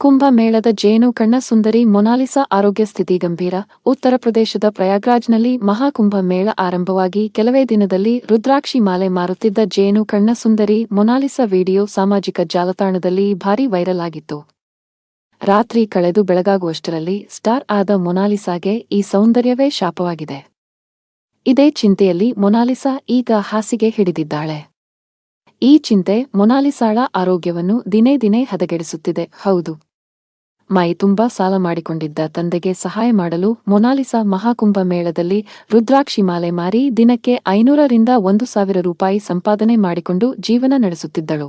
ಕುಂಭಮೇಳದ ಜೇನು ಕಣ್ಣ ಸುಂದರಿ ಮೊನಾಲಿಸಾ ಆರೋಗ್ಯ ಸ್ಥಿತಿ ಗಂಭೀರ. ಉತ್ತರ ಪ್ರದೇಶದ ಪ್ರಯಾಗ್ರಾಜ್ನಲ್ಲಿ ಮಹಾಕುಂಭ ಮೇಳ ಆರಂಭವಾಗಿ ಕೆಲವೇ ದಿನದಲ್ಲಿ ರುದ್ರಾಕ್ಷಿ ಮಾಲೆ ಮಾರುತ್ತಿದ್ದ ಜೇನು ಕಣ್ಣ ಸುಂದರಿ ಮೊನಾಲಿಸಾ ವಿಡಿಯೋ ಸಾಮಾಜಿಕ ಜಾಲತಾಣದಲ್ಲಿ ಭಾರೀ ವೈರಲ್ ಆಗಿತ್ತು. ರಾತ್ರಿ ಕಳೆದು ಬೆಳಗಾಗುವಷ್ಟರಲ್ಲಿ ಸ್ಟಾರ್ ಆದ ಮೊನಾಲಿಸಾಗೆ ಈ ಸೌಂದರ್ಯವೇ ಶಾಪವಾಗಿದೆ. ಇದೇ ಚಿಂತೆಯಲ್ಲಿ ಮೊನಾಲಿಸಾ ಈಗ ಹಾಸಿಗೆ ಹಿಡಿದಿದ್ದಾಳೆ. ಈ ಚಿಂತೆ ಮೊನಾಲಿಸಾಳ ಆರೋಗ್ಯವನ್ನು ದಿನೇ ದಿನೇ ಹದಗೆಡಿಸುತ್ತಿದೆ. ಹೌದು, ಮೈ ತುಂಬಾ ಸಾಲ ಮಾಡಿಕೊಂಡಿದ್ದ ತಂದೆಗೆ ಸಹಾಯ ಮಾಡಲು ಮೊನಾಲಿಸಾ ಮಹಾಕುಂಭ ಮೇಳದಲ್ಲಿ ರುದ್ರಾಕ್ಷಿ ಮಾಲೆ ಮಾರಿ ದಿನಕ್ಕೆ 500 ರಿಂದ 1,000 ರೂಪಾಯಿ ಸಂಪಾದನೆ ಮಾಡಿಕೊಂಡು ಜೀವನ ನಡೆಸುತ್ತಿದ್ದಳು.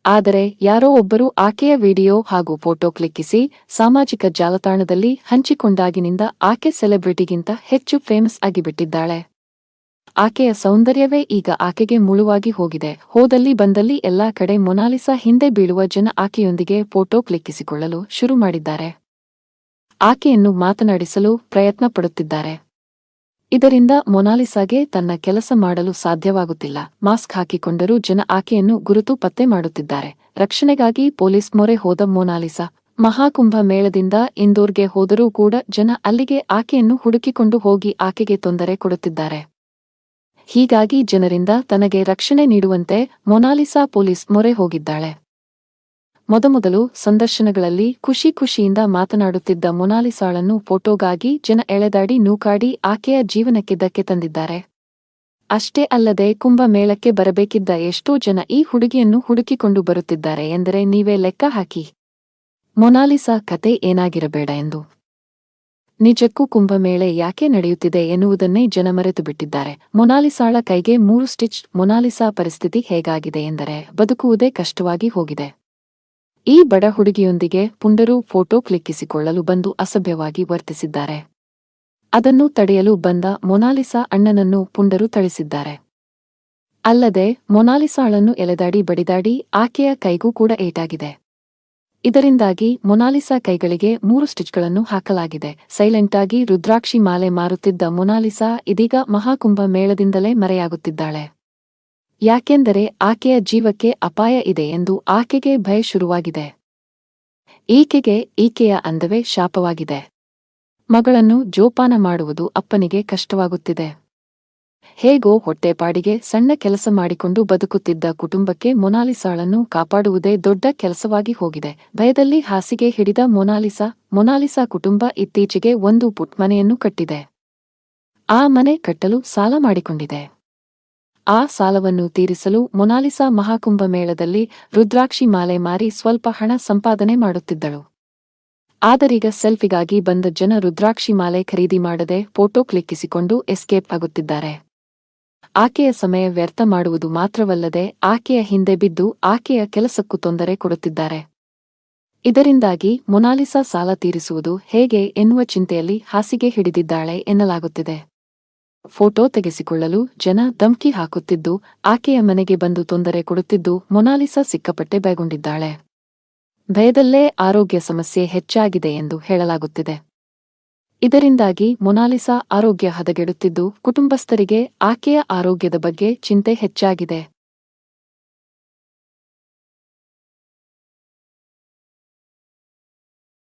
ಆದರೆ ಯಾರೋ ಒಬ್ಬರು ಆಕೆಯ ವಿಡಿಯೋ ಹಾಗೂ ಫೋಟೋ ಕ್ಲಿಕ್ಕಿಸಿ ಸಾಮಾಜಿಕ ಜಾಲತಾಣದಲ್ಲಿ ಹಂಚಿಕೊಂಡಾಗಿನಿಂದ ಆಕೆ ಸೆಲೆಬ್ರಿಟಿಗಿಂತ ಹೆಚ್ಚು ಫೇಮಸ್ ಆಗಿಬಿಟ್ಟಿದ್ದಾಳೆ. ಆಕೆಯ ಸೌಂದರ್ಯವೇ ಈಗ ಆಕೆಗೆ ಮುಳುವಾಗಿ ಹೋಗಿದೆ. ಹೋದಲ್ಲಿ ಬಂದಲ್ಲಿ ಎಲ್ಲಾ ಕಡೆ ಮೊನಾಲಿಸಾ ಹಿಂದೆ ಬೀಳುವ ಜನ ಆಕೆಯೊಂದಿಗೆ ಫೋಟೋ ಕ್ಲಿಕ್ಕಿಸಿಕೊಳ್ಳಲು ಶುರು ಮಾಡಿದ್ದಾರೆ. ಆಕೆಯನ್ನು ಮಾತನಾಡಿಸಲು ಪ್ರಯತ್ನ ಪಡುತ್ತಿದ್ದಾರೆ. ಇದರಿಂದ ಮೊನಾಲಿಸಾಗೆ ತನ್ನ ಕೆಲಸ ಮಾಡಲು ಸಾಧ್ಯವಾಗುತ್ತಿಲ್ಲ. ಮಾಸ್ಕ್ ಹಾಕಿಕೊಂಡರೂ ಜನ ಆಕೆಯನ್ನು ಗುರುತು ಪತ್ತೆ ಮಾಡುತ್ತಿದ್ದಾರೆ. ರಕ್ಷಣೆಗಾಗಿ ಪೊಲೀಸ್ ಮೊರೆ ಹೋದ ಮೊನಾಲಿಸಾ ಮಹಾಕುಂಭ ಮೇಳದಿಂದ ಇಂದೋರ್ಗೆ ಹೋದರೂ ಕೂಡ ಜನ ಅಲ್ಲಿಗೆ ಆಕೆಯನ್ನು ಹುಡುಕಿಕೊಂಡು ಹೋಗಿ ಆಕೆಗೆ ತೊಂದರೆ ಕೊಡುತ್ತಿದ್ದಾರೆ. ಹೀಗಾಗಿ ಜನರಿಂದ ತನಗೆ ರಕ್ಷಣೆ ನೀಡುವಂತೆ ಮೊನಾಲಿಸಾ ಪೊಲೀಸ್ ಮೊರೆ ಹೋಗಿದ್ದಾಳೆ. ಮೊದಮೊದಲು ಸಂದರ್ಶನಗಳಲ್ಲಿ ಖುಷಿಯಿಂದ ಮಾತನಾಡುತ್ತಿದ್ದ ಮೊನಾಲಿಸಾಳನ್ನು ಫೋಟೋಗಾಗಿ ಜನ ಎಳೆದಾಡಿ ನೂಕಾಡಿ ಆಕೆಯ ಜೀವನಕ್ಕೆ ಧಕ್ಕೆ ತಂದಿದ್ದಾರೆ. ಅಷ್ಟೇ ಅಲ್ಲದೆ ಕುಂಭ ಮೇಳಕ್ಕೆ ಬರಬೇಕಿದ್ದ ಎಷ್ಟೋ ಜನ ಈ ಹುಡುಗಿಯನ್ನು ಹುಡುಕಿಕೊಂಡು ಬರುತ್ತಿದ್ದಾರೆ ಎಂದರೆ ನೀವೇ ಲೆಕ್ಕ ಹಾಕಿ. ಮೊನಾಲಿಸಾ ಕತೆ ಏನಾಗಿರಬೇಡ ಎಂದು. ನಿಜಕ್ಕೂ ಕುಂಭಮೇಳೆ ಯಾಕೆ ನಡೆಯುತ್ತಿದೆ ಎನ್ನುವುದನ್ನೇ ಜನ ಮರೆತು ಬಿಟ್ಟಿದ್ದಾರೆ. ಮೊನಾಲಿಸಾಳ ಕೈಗೆ 3 ಸ್ಟಿಚ್. ಮೊನಾಲಿಸಾ ಪರಿಸ್ಥಿತಿ ಹೇಗಾಗಿದೆ ಎಂದರೆ ಬದುಕುವುದೇ ಕಷ್ಟವಾಗಿ ಹೋಗಿದೆ. ಈ ಬಡ ಹುಡುಗಿಯೊಂದಿಗೆ ಪುಂಡರು ಫೋಟೋ ಕ್ಲಿಕ್ಕಿಸಿಕೊಳ್ಳಲು ಬಂದು ಅಸಭ್ಯವಾಗಿ ವರ್ತಿಸಿದ್ದಾರೆ. ಅದನ್ನು ತಡೆಯಲು ಬಂದ ಮೊನಾಲಿಸಾ ಅಣ್ಣನನ್ನು ಪುಂಡರು ಥಳಿಸಿದ್ದಾರೆ. ಅಲ್ಲದೆ ಮೊನಾಲಿಸಾಳನ್ನು ಎಳೆದಾಡಿ ಬಡಿದಾಡಿ ಆಕೆಯ ಕೈಗೂ ಕೂಡ ಏಟಾಗಿದೆ. ಇದರಿಂದಾಗಿ ಮೊನಾಲಿಸಾ ಕೈಗಳಿಗೆ 3 ಸ್ಟಿಚ್ಗಳನ್ನು ಹಾಕಲಾಗಿದೆ. ಸೈಲೆಂಟಾಗಿ ರುದ್ರಾಕ್ಷಿ ಮಾಲೆ ಮಾರುತ್ತಿದ್ದ ಮೊನಾಲಿಸಾ ಇದೀಗ ಮಹಾಕುಂಭ ಮೇಳದಿಂದಲೇ ಮರೆಯಾಗುತ್ತಿದ್ದಾಳೆ. ಯಾಕೆಂದರೆ ಆಕೆಯ ಜೀವಕ್ಕೆ ಅಪಾಯ ಇದೆ ಎಂದು ಆಕೆಗೆ ಭಯ ಶುರುವಾಗಿದೆ. ಈಕೆಯ ಅಂದವೇ ಶಾಪವಾಗಿದೆ. ಮಗಳನ್ನು ಜೋಪಾನ ಮಾಡುವುದು ಅಪ್ಪನಿಗೆ ಕಷ್ಟವಾಗುತ್ತಿದೆ. ಹೇಗೋ ಹೊಟ್ಟೆಪಾಡಿಗೆ ಸಣ್ಣ ಕೆಲಸ ಮಾಡಿಕೊಂಡು ಬದುಕುತ್ತಿದ್ದ ಕುಟುಂಬಕ್ಕೆ ಮೊನಾಲಿಸಾಳನ್ನು ಕಾಪಾಡುವುದೇ ದೊಡ್ಡ ಕೆಲಸವಾಗಿ ಹೋಗಿದೆ. ಭಯದಲ್ಲಿ ಹಾಸಿಗೆ ಹಿಡಿದ ಮೊನಾಲಿಸಾ ಕುಟುಂಬ ಇತ್ತೀಚೆಗೆ ಒಂದು ಪುಟ್ ಮನೆಯನ್ನು ಕಟ್ಟಿದೆ. ಆ ಮನೆ ಕಟ್ಟಲು ಸಾಲ ಮಾಡಿಕೊಂಡಿದೆ. ಆ ಸಾಲವನ್ನು ತೀರಿಸಲು ಮೊನಾಲಿಸಾ ಮಹಾಕುಂಭ ಮೇಳದಲ್ಲಿ ರುದ್ರಾಕ್ಷಿ ಮಾಲೆ ಮಾರಿ ಸ್ವಲ್ಪ ಹಣ ಸಂಪಾದನೆ ಮಾಡುತ್ತಿದ್ದಳು. ಆದರೀಗ ಸೆಲ್ಫಿಗಾಗಿ ಬಂದ ಜನ ರುದ್ರಾಕ್ಷಿ ಮಾಲೆ ಖರೀದಿ ಮಾಡದೆ ಫೋಟೋ ಕ್ಲಿಕ್ಕಿಸಿಕೊಂಡು ಎಸ್ಕೇಪ್ ಆಗುತ್ತಿದ್ದಾರೆ. ಆಕೆಯ ಸಮಯ ವ್ಯರ್ಥ ಮಾಡುವುದು ಮಾತ್ರವಲ್ಲದೆ ಆಕೆಯ ಹಿಂದೆ ಬಿದ್ದು ಆಕೆಯ ಕೆಲಸಕ್ಕೂ ತೊಂದರೆ ಕೊಡುತ್ತಿದ್ದಾರೆ. ಇದರಿಂದಾಗಿ ಮೊನಾಲಿಸಾ ಸಾಲ ತೀರಿಸುವುದು ಹೇಗೆ ಎನ್ನುವ ಚಿಂತೆಯಲ್ಲಿ ಹಾಸಿಗೆ ಹಿಡಿದಿದ್ದಾಳೆ ಎನ್ನಲಾಗುತ್ತಿದೆ. ಫೋಟೋ ತೆಗೆಸಿಕೊಳ್ಳಲು ಜನ ಧಮ್ಕಿ ಹಾಕುತ್ತಿದ್ದು ಆಕೆಯ ಮನೆಗೆ ಬಂದು ತೊಂದರೆ ಕೊಡುತ್ತಿದ್ದು ಮೊನಾಲಿಸಾ ಸಿಕ್ಕಾಪಟ್ಟೆ ಭಯಗೊಂಡಿದ್ದಾಳೆ. ಭಯದಲ್ಲೇ ಆರೋಗ್ಯ ಸಮಸ್ಯೆ ಹೆಚ್ಚಾಗಿದೆ ಎಂದು ಹೇಳಲಾಗುತ್ತಿದೆ. ಇದರಿಂದಾಗಿ ಮೊನಾಲಿಸಾ ಆರೋಗ್ಯ ಹದಗೆಡುತ್ತಿದ್ದು ಕುಟುಂಬಸ್ಥರಿಗೆ ಆಕೆಯ ಆರೋಗ್ಯದ ಬಗ್ಗೆ ಚಿಂತೆ ಹೆಚ್ಚಾಗಿದೆ.